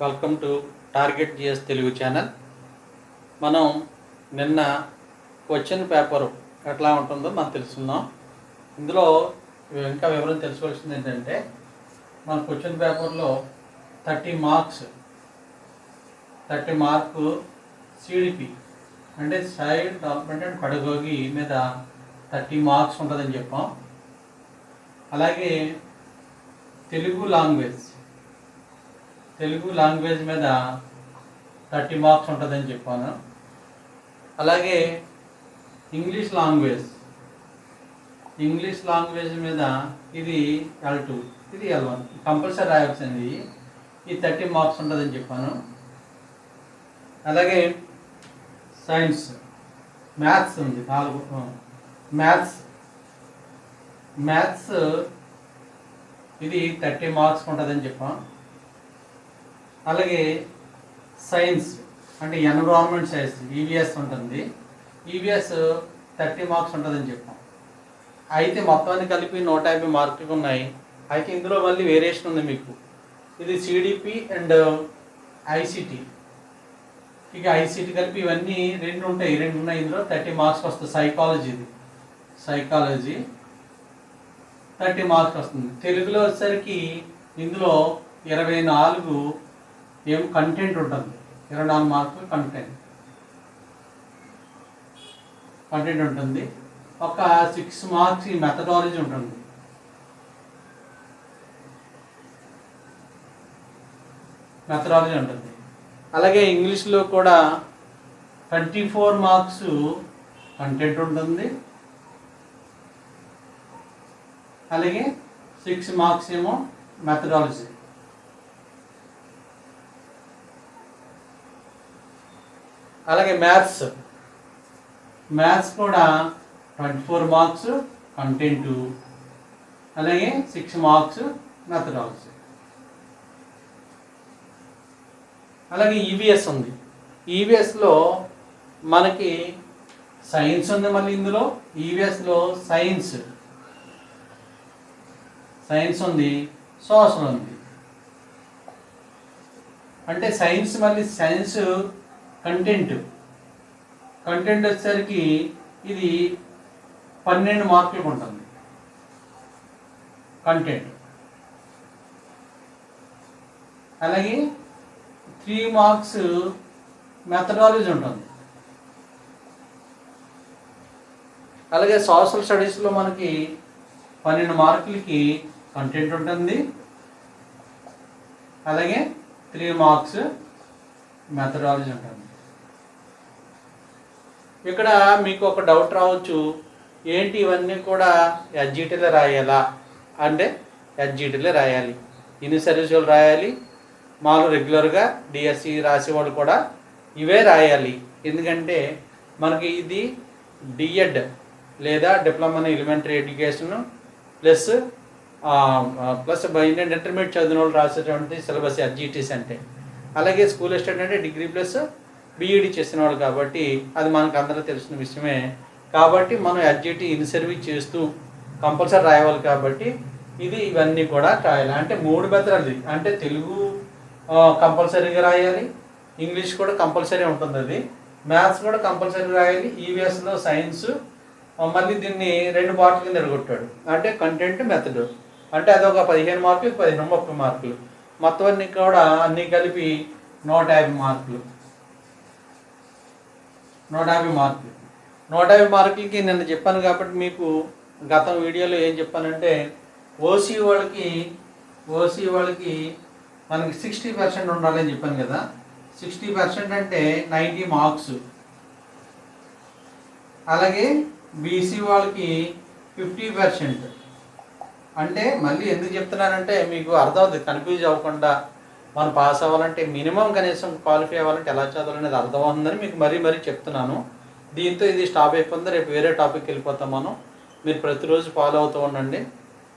Welcome to Target GS Telugu channel. మనం నిన్న question paper ఎట్లా ఉంటుందో మనం తెలుసుకుందాం. ఇందులో ఇంకా వివరం తెలుసుకోవాల్సింది ఏంటంటే, మన క్వశ్చన్ పేపర్లో 30 మార్కు సిడిపి అంటే సైడ్ డెవలప్మెంట్ అండ్ పెడగోగి మీద 30 మార్క్స్ ఉంటుందని చెప్పాం. అలాగే తెలుగు లాంగ్వేజ్ మీద 30 మార్క్స్ ఉంటుందని చెప్పాను. అలాగే ఇంగ్లీష్ లాంగ్వేజ్ మీద ఇది L2, ఇది L1 కంపల్సరీ రాయాల్సింది. ఈ 30 మార్క్స్ ఉంటుందని చెప్పాను. అలాగే సైన్స్, మ్యాథ్స్ ఉంది 4. మ్యాథ్స్ ఇది 30 మార్క్స్ ఉంటుందని చెప్పాం. అలాగే సైన్స్ అంటే ఎన్విరాన్మెంట్ సైన్స్ ఈవీఎస్ ఉంటుంది. ఈవీఎస్ 30 మార్క్స్ ఉంటుందని చెప్పాం. అయితే మొత్తాన్ని కలిపి 150 మార్కులు ఉన్నాయి. అయితే ఇందులో మళ్ళీ వేరియేషన్ ఉంది మీకు. ఇది సిడిపి అండ్ ఐసిటి. ఇక ఐసిటి కలిపి ఇవన్నీ రెండు ఉన్నాయి. ఇందులో 30 మార్క్స్ వస్తుంది. సైకాలజీ 30 మార్క్స్ వస్తుంది. తెలుగులో వచ్చేసరికి ఇందులో 24 కంటెంట్ ఉంటుంది. 24 మార్కులు కంటెంట్ ఉంటుంది. ఒక 6 మార్క్స్ ఈ మెథడాలజీ ఉంటుంది. అలాగే ఇంగ్లీష్లో కూడా 24 మార్క్స్ కంటెంట్ ఉంటుంది. అలాగే 6 మార్క్స్ ఏమో మెథడాలజీ. అలాగే మ్యాథ్స్ కూడా 24 మార్క్స్ కంటెంట్, అలాగే 6 మార్క్స్ మెథడాలజీ. అలాగే ఈవీఎస్ ఉంది. ఈవీఎస్లో మనకి సైన్స్ ఉంది. మళ్ళీ ఇందులో ఈవీఎస్లో సైన్స్ ఉంది, సోషల్ ఉంది. అంటే సైన్స్ కంటెంట్ వచ్చేసరికి ఇది 12 మార్కులకు ఉంటుంది కంటెంట్. అలాగే 3 మార్క్స్ మెథడాలజీ ఉంటుంది. అలాగే సోషల్ స్టడీస్లో మనకి 12 మార్కులకి కంటెంట్ ఉంటుంది. అలాగే 3 మార్క్స్ మెథడాలజీ ఉంటుంది. ఇక్కడ మీకు ఒక డౌట్ రావచ్చు, ఏంటి ఇవన్నీ కూడా ఎస్జిటిలో రాయాలా అంటే ఎస్జిటిలో రాయాలి. ఇన్ని సర్వీసులు రాయాలి. మామూలు రెగ్యులర్గా డిఎస్సి రాసేవాళ్ళు కూడా ఇవే రాయాలి. ఎందుకంటే మనకి ఇది డిఎడ్ లేదా diploma in elementary education plus intermediate చదివిన వాళ్ళు రాసేటువంటి సిలబస్ ఎస్జిటిస్ అంటే. అలాగే స్కూల్ అసిస్టెంట్ అంటే డిగ్రీ ప్లస్ బీఈడి చేసిన వాళ్ళు కాబట్టి అది మనకు అందరూ తెలిసిన విషయమే. కాబట్టి మనం ఎస్జిటి ఇన్ సర్వీస్ చేస్తూ కంపల్సరీ రాయాలి. కాబట్టి ఇవన్నీ కూడా రాయాలి. అంటే 3 మెథడాలజీ అంటే తెలుగు కంపల్సరీగా రాయాలి, ఇంగ్లీష్ కూడా కంపల్సరీ ఉంటుంది, అది మ్యాథ్స్ కూడా కంపల్సరీ రాయాలి. ఈవీఎస్లో సైన్స్, మళ్ళీ దీన్ని 2 పార్ట్ల కింద ఎడగొట్టాడు. అంటే కంటెంట్, మెథడ్. అంటే అదొక 15 మార్కులు, 30 మార్కులు, మొత్తం అన్నీ కలిపి 150 మార్కులు. 150 మార్కులకి నిన్న చెప్పాను. కాబట్టి మీకు గత వీడియోలో ఏం చెప్పానంటే ఓసీ వాళ్ళకి మనకి 60% ఉండాలని చెప్పాను కదా. 60% అంటే 90 మార్క్స్. అలాగే బీసీ వాళ్ళకి 50%. అంటే మళ్ళీ ఎందుకు చెప్తున్నానంటే మీకు అర్థమవుతుంది, కన్ఫ్యూజ్ అవ్వకుండా. మనం పాస్ అవ్వాలంటే మినిమం కనీసం క్వాలిఫై అవ్వాలంటే ఎలా చదవాలనేది అర్థమవుతుందని మీకు మరీ చెప్తున్నాను. దీంతో ఇది స్టాప్ అయిపోతుంది. రేపు వేరే టాపిక్ వెళ్ళిపోతాం మనం. మీరు ప్రతిరోజు ఫాలో అవుతూ ఉండండి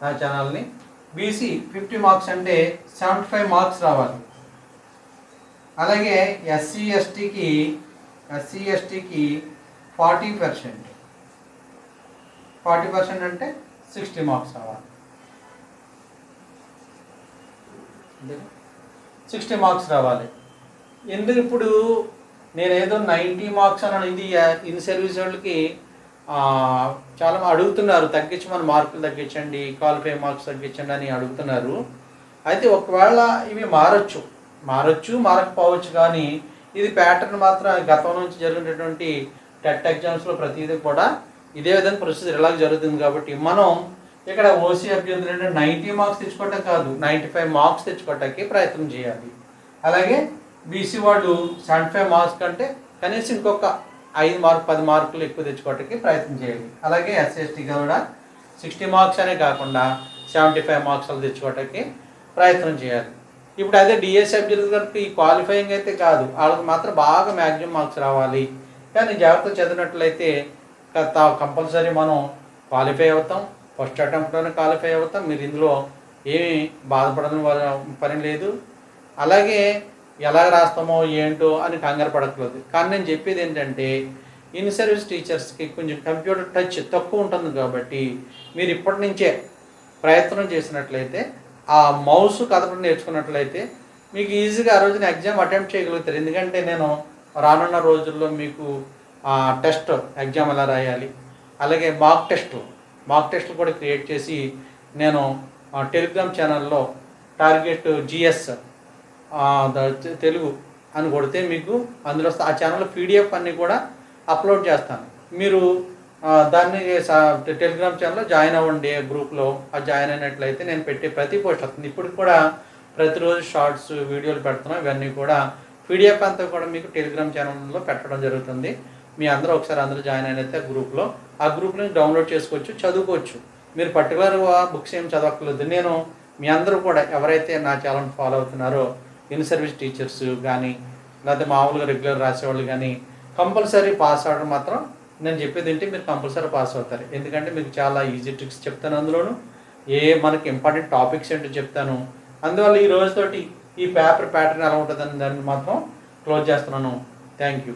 నా ఛానల్ని. బీసీ 50 మార్క్స్ అంటే 75 మార్క్స్ రావాలి. అలాగే ఎస్సీ ఎస్టీకి 40%. 40% అంటే 60 మార్క్స్ రావాలి. 60 మార్క్స్ రావాలి. ఎందుకు ఇప్పుడు నేనేదో 90 మార్క్స్ అన్నాను. ఇది ఇన్ సర్వీస్ వాళ్ళకి చాలా అడుగుతున్నారు, తగ్గించమని మార్కులు తగ్గించండి, క్వాలిఫై మార్క్స్ తగ్గించండి అని అడుగుతున్నారు. అయితే ఒకవేళ ఇవి మారకపోవచ్చు, కానీ ఇది ప్యాటర్న్ మాత్రం గతం నుంచి జరిగినటువంటి టెట్ ఎగ్జామ్స్లో ప్రతిదీ కూడా ఇదే విధంగా ప్రొసీజర్ ఇలాగ జరుగుతుంది. కాబట్టి మనం ఇక్కడ ఓసీ అభ్యర్థులు 90 మార్క్స్ తెచ్చుకోవటం కాదు, 95 మార్క్స్ తెచ్చుకోవటానికి ప్రయత్నం చేయాలి. అలాగే బీసీ వాళ్ళు 75 మార్క్స్ కంటే కనీసం ఇంకొక 10 మార్కులు ఎక్కువ తెచ్చుకోవటానికి ప్రయత్నం చేయాలి. అలాగే ఎస్సీ ఎస్టీ కూడా 60 మార్క్స్ అనే కాకుండా 75 మార్క్స్ తెచ్చుకోవటానికి ప్రయత్నం చేయాలి. ఇప్పుడు అదే డిఎస్సి అభ్యర్థుల గారికి ఈ క్వాలిఫైయింగ్ అయితే కాదు, వాళ్ళకి మాత్రం బాగా మ్యాక్సిమం మార్క్స్ రావాలి. కానీ జాగ్రత్త చదివినట్లయితే కంపల్సరీ మనం క్వాలిఫై అవుతాం, ఫస్ట్ అటెంప్ట్లోనే క్వాలిఫై అవుతాం. మీరు ఇందులో ఏమీ బాధపడని పని లేదు. అలాగే ఎలా రాస్తామో ఏంటో అని కంగారు పడట్లేదు. కానీ నేను చెప్పేది ఏంటంటే ఇన్ సర్వీస్ టీచర్స్కి కొంచెం కంప్యూటర్ టచ్ తక్కువ ఉంటుంది కాబట్టి మీరు ఇప్పటి నుంచే ప్రయత్నం చేసినట్లయితే, ఆ మౌస్ కదపడం నేర్చుకున్నట్లయితే మీకు ఈజీగా ఆ రోజున ఎగ్జామ్ అటెంప్ట్ చేయగలుగుతారు. ఎందుకంటే నేను రానున్న రోజుల్లో మీకు టెస్ట్ ఎగ్జామ్ ఎలా రాయాలి, అలాగే మాక్ టెస్ట్లు కూడా క్రియేట్ చేసి నేను టెలిగ్రామ్ ఛానల్లో టార్గెట్ జిఎస్ తెలుగు అని కొడితే మీకు అందులో ఆ ఛానల్లో పీడిఎఫ్ అన్నీ కూడా అప్లోడ్ చేస్తాను. మీరు దాన్ని టెలిగ్రామ్ ఛానల్లో జాయిన్ అవ్వండి. గ్రూప్లో జాయిన్ అయినట్లయితే నేను పెట్టే ప్రతి పోస్ట్ వస్తుంది. ఇప్పుడు కూడా ప్రతిరోజు షార్ట్స్ వీడియోలు పెడుతున్నాం. ఇవన్నీ కూడా పీడిఎఫ్ అంతా కూడా మీకు టెలిగ్రామ్ ఛానల్లో పెట్టడం జరుగుతుంది. మీ అందరూ ఒకసారి జాయిన్ అయినైతే ఆ గ్రూప్ నుంచి డౌన్లోడ్ చేసుకోవచ్చు, చదువుకోవచ్చు. మీరు పర్టికులర్గా బుక్స్ ఏం చదవక్కర్లేదు. నేను మీ అందరూ కూడా ఎవరైతే నా ఛానల్ ఫాలో అవుతున్నారో ఇన్ సర్వీస్ టీచర్స్ కానీ లేకపోతే మామూలుగా రెగ్యులర్ రాసేవాళ్ళు కానీ కంపల్సరీ పాస్ అవ్వడం మాత్రం నేను చెప్పేది ఏంటి, మీరు కంపల్సరీ పాస్ అవుతారు. ఎందుకంటే మీకు చాలా ఈజీ ట్రిక్స్ చెప్తాను, అందులోను మనకి ఇంపార్టెంట్ టాపిక్స్ ఏంటో చెప్తాను. అందువల్ల ఈ రోజుతోటి ఈ పేపర్ ప్యాటర్న్ ఎలా ఉంటుందని దాన్ని మాత్రం క్లోజ్ చేస్తున్నాను. Thank you.